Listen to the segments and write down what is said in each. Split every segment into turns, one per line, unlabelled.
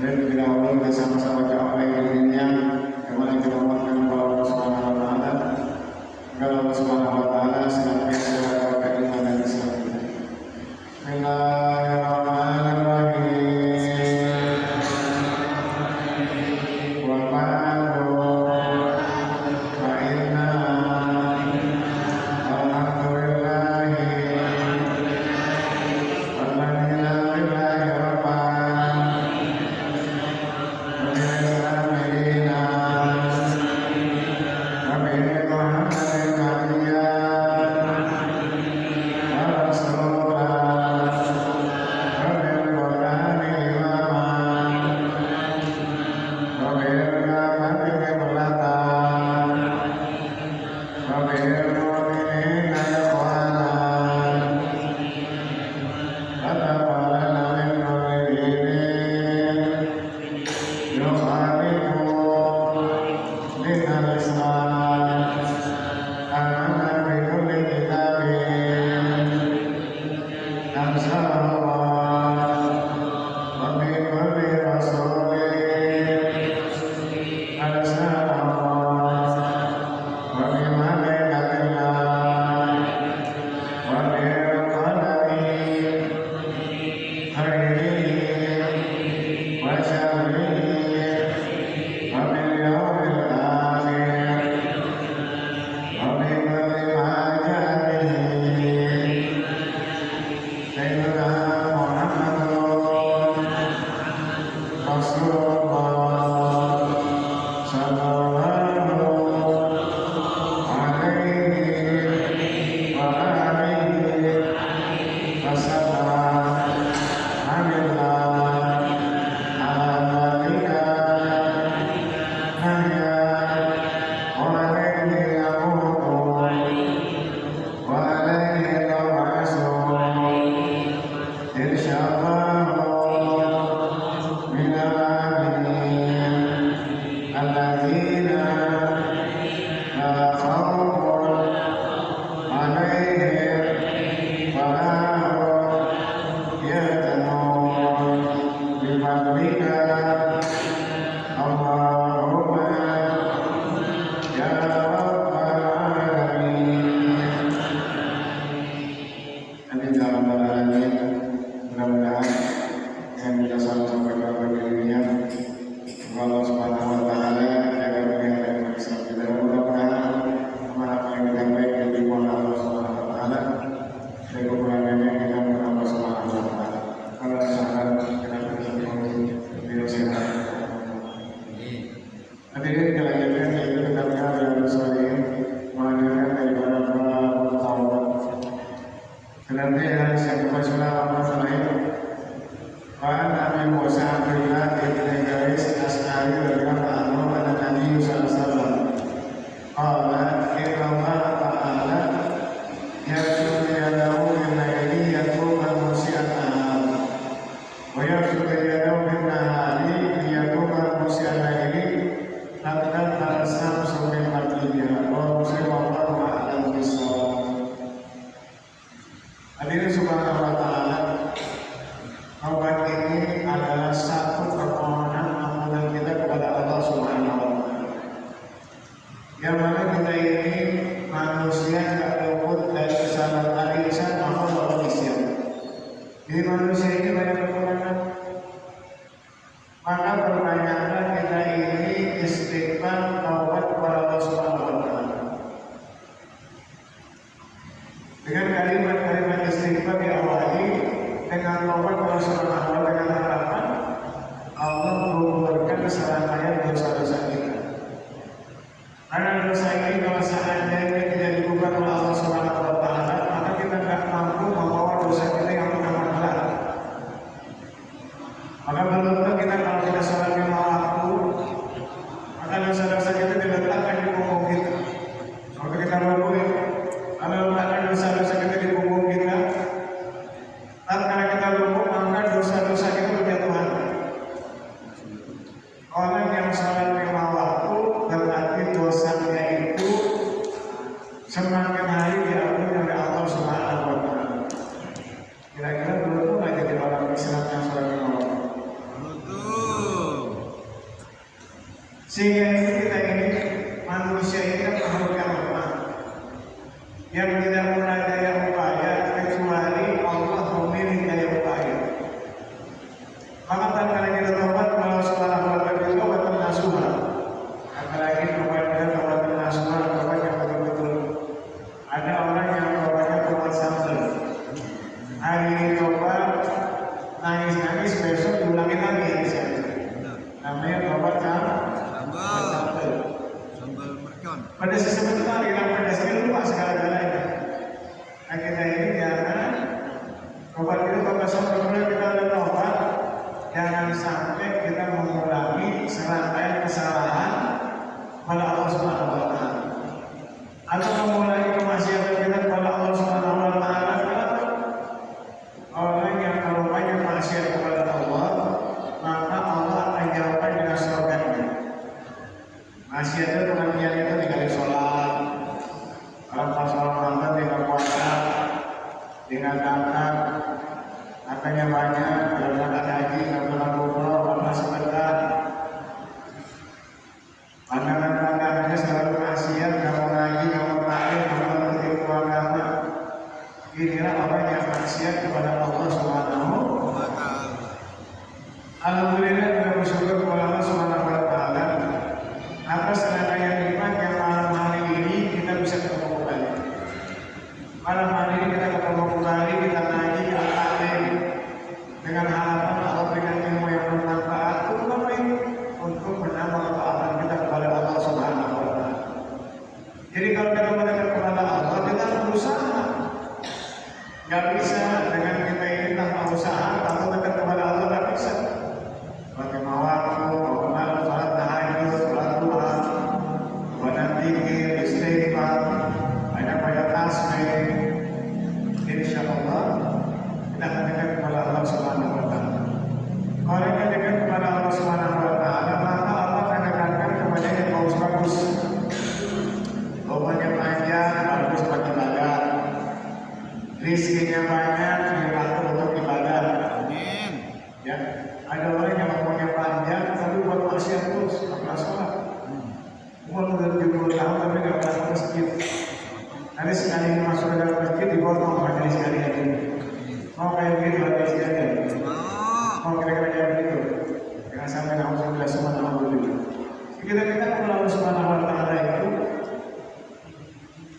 Kemudian kita bersama-sama doa yang dirinya, yang mana kita mohonkan kepada Allah Subhanahu rezekinya banyak, dibantu untuk ibadah.
Amin.
Ya, ada orang yang umurnya panjang tapi buat maksiat terus, nggak pernah sholat. Umur udah 70 tahun tapi nggak pernah ke masjid. Nanti sekali masuk ke dalam masjid dipotong majelis kalian ini. Mau kayak begitu majelis kalian? Mau kira-kira kayak begitu? Jangan sampai naudzubillah subhanallah. Kita kalau Allah Subhanahu wa taala itu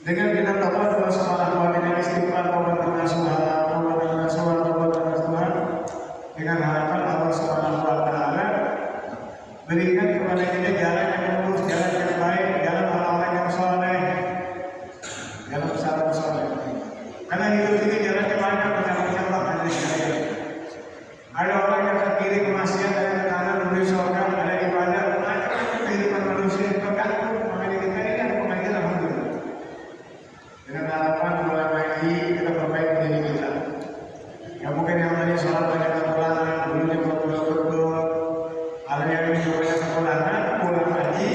dengan kita berdoa Allah Subhanahu wa taala istighfar taubat nasuha dengan harapan Allah Subhanahu wa taala berikan kepada kita jalan yang lurus, jalan yang baik, jalan orang-orang yang saleh, jalan sahabat saleh. Karena hidup ini jalannya banyak macam-macam ada sekalian. Ada orang yang ke kiri ke maksiat, ada ke kanan menuju surga, ada ibadah, macam-macam kehidupan manusia tergantung. Makanya kita ini ada pengajian alhamdulillah. Dengan harapan mulai lagi kita perbaiki diri kita. Ya mungkin yang tadi sholat banyak kekurangan, dulunya betul-betul. Ada yang ini banyak kekurangan, pulang lagi,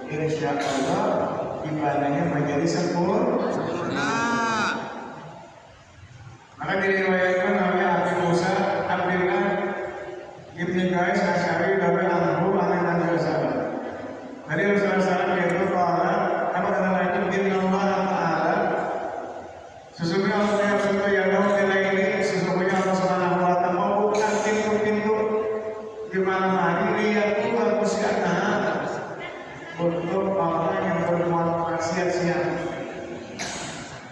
insya Allah ibadahnya menjadi sempurna. Maka diriwayatkan oleh Abi Musa Abdullah Ibni Qais Asy'ari radhiyallahu anhu dari Rasulullah SAW yaitu apa kata lagi Innallaha ta'ala sesungguhnya Allah yang sudah yang nilai ini sesungguhnya Allah Subhanahu wa taala membuka pintu-pintu di mana lihat Tuhan maksiat untuk orang yang berbuat maksiat siang.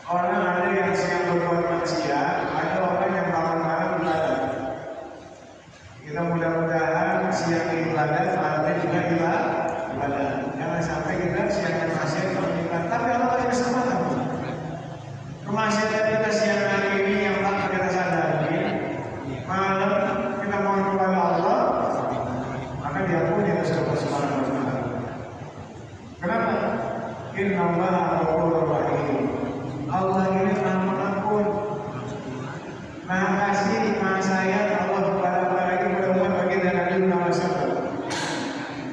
Orang ada yang siang berbuat maksiat, ada orang yang malam-malam ibadah. Kita mudah-mudahan siang ibadah, malamnya juga ibadah. Jangan sampai kita siang maksiat beribadah, tapi Allah tidak bersama kamu. Kemaksiatan kita siang hari ini yang tak kita sadari, malam kita mohon kepada Allah, maka diampuni dosa Subhanahu wa taala. Kenapa? Innallaha ghafurur rahim. Allah ini maha pengampun, maha kasih, maha sayang. Allah apalagi berbuat bagi dan Nabi Muhammad SAW.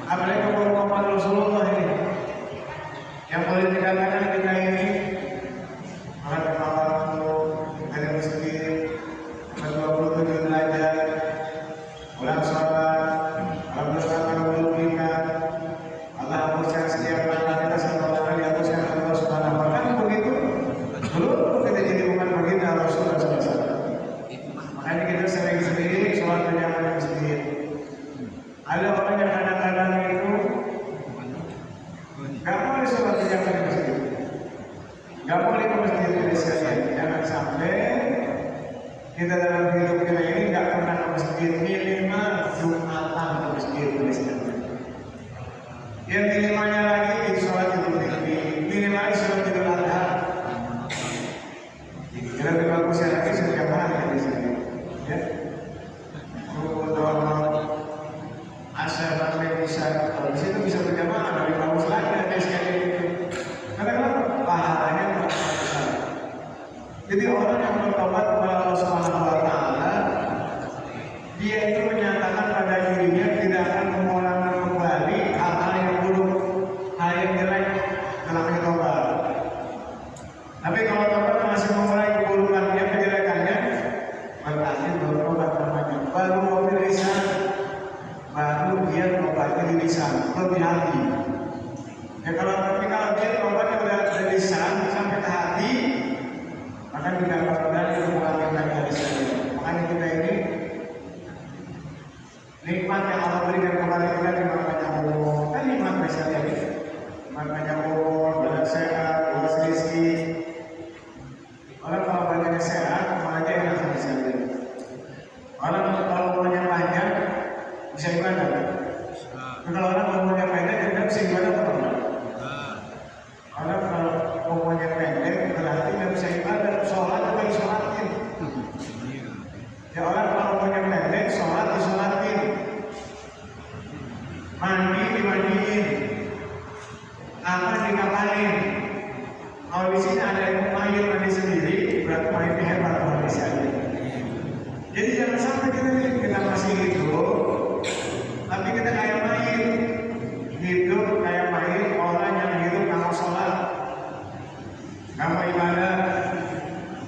Apalagi kepada Rasulullah ini, yang boleh dikatakan kita ini malam waktu dari masjid 27 derajat, bulan sholat, alhamdulillah kita Allah hapuskan setiap langkah kita sama Allah dihapuskan Allah Subhanahu wa taala. Begitu belum kita jadi umat baginda Rasulullah SAW. Makanya kita sering-sering sholat berjamaah di masjid. Ada orang yang kadang-kadang itu nggak boleh sholat berjamaah di masjid, nggak boleh ke masjid dari sekalian. Jangan sampai kita dalam hidup kita ini nggak pernah ke masjid, minimal Jumatan ke masjid dari sekalian. Yang minimalnya lagi sholat Idul Fitri, minimal sholat Idul Adha. Kira lebih bagus ya lagi setiap hari di sini. Ya. Asal sampai bisa, kalau di situ bisa berjamaah lebih bagus lagi ada sekali itu. Karena kenapa? Pahalanya lebih besar. Jadi orang yang bertobat kepada Allah Subhanahu wa taala, dia itu menyatakan pada dirinya tidak akan mengulangi kembali hal-hal yang buruk, hal yang jelek dalam tobat. Tapi kalau tobat masih mengulangi keburukannya, kejelekannya, berarti belum tobat namanya. Baru mau lisan, baru dia tobatnya di lisan, lebih hati. Ya kalau dia tobatnya udah dari lisan sampai ke hati, maka tidak benar mengulangi lagi dari sana. Makanya kita ini nikmat yang Allah berikan kepada kita di banyak umur, kan nikmat misalnya ini, banyak umur, banyak sehat, luas rezeki. Orang kalau badannya sehat, malah dia enak misalnya. Orang kalau umurnya panjang bisa ibadah. Kalau orang umurnya pendek, dia bisa ibadah atau enggak? Orang kalau umurnya pendek, berarti dia bisa ibadah, sholat apa disolatin. Ya orang kalau umurnya pendek, sholat disolatin, mandi dimandiin, apa dikapalin. Kalau di sini ada yang mahir mandi sendiri, berarti mahirnya hebat luar biasa. Jadi jangan sampai kita masih hidup, tapi kita kayak mahir, hidup kayak mahir orang yang hidup nggak mau sholat, nggak mau ibadah,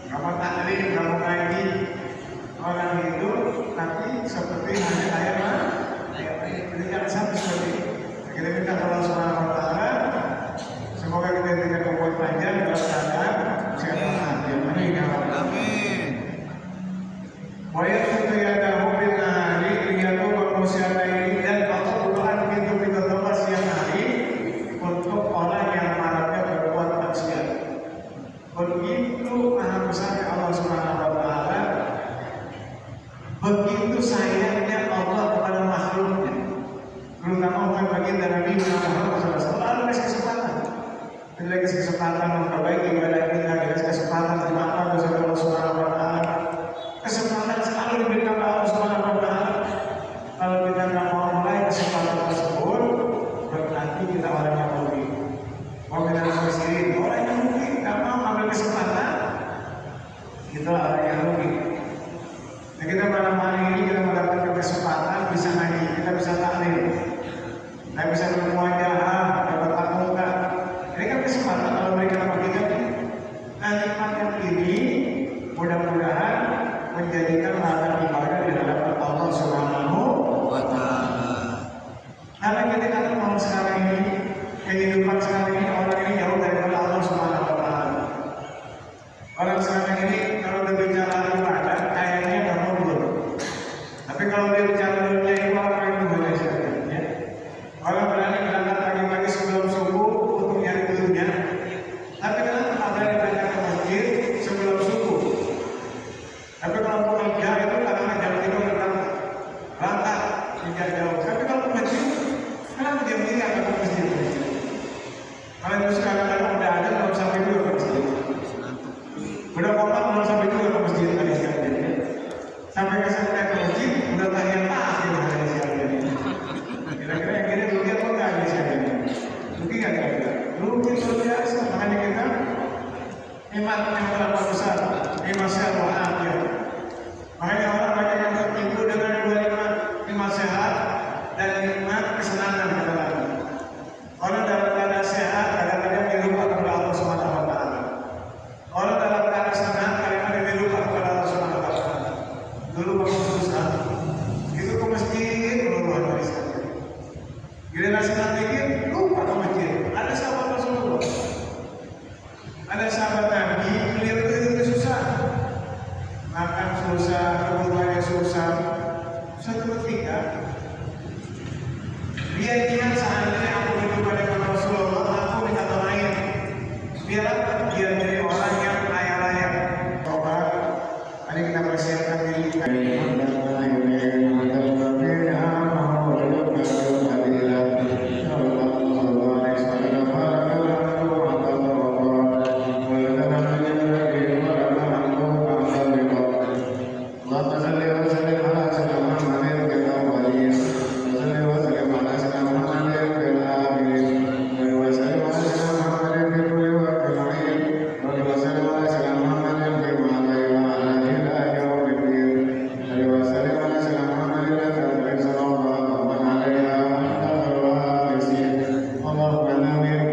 nggak mau taklim, nggak mau kehidupan sekarang ini orang ini jauh daripada Allah Subhanahu wa Ta'ala. Orang sekarang ini kalau berbicara ibadah kayaknya nggak mundur. Tapi kalau dia bicara dunia itu orang yang dunia ya. Orang berani berangkat pagi-pagi sebelum subuh untuk nyari dunia. Tapi kenapa ada yang berangkat ke masjid sebelum subuh? Tapi kalau bekerja itu kadang-kadang jam 3 udah berangkat tidak jauh. Tapi kalau ke masjid, kenapa jam 3 nggak ke masjid? Kalau itu kadang-kadang udah ada belum sampai dulu ke masjid. Udah kopat belum sampai dulu ke masjid tadi siang ini. Sampai ke masjid udah tahiyat akhir tadi siang ini. Kira-kira yang gini rugi apa enggak ini siang ini? Rugi nggak kira-kira? Rugi luar biasa. Makanya kita nikmat yang terlalu besar. Nikmat sehat walafiat. Makanya orang banyak yang tertipu dengan dua nikmat sehat dan nikmat kesenangan kadang-kadang. Orang dalam keadaan sehat kadang-kadang dilupa kepada Allah Subhanahu wa Ta'ala. Orang dalam keadaan senang kadang-kadang dilupa kepada Allah Subhanahu wa Ta'ala. Dulu bangun susah, itu ke masjid luar biasa. Giliran senang dikit, lupa ke masjid. Ada sahabat Rasulullah, ada sahabat Nabi, beliau itu susah, makan susah, kebutuhannya susah. Suatu ketika dia ingat seandainya aku hidup pada Rasulullah, aku minta lain. Biarlah dia jadi orang yang kaya raya. Coba, mari kita persiapkan diri. Allahumma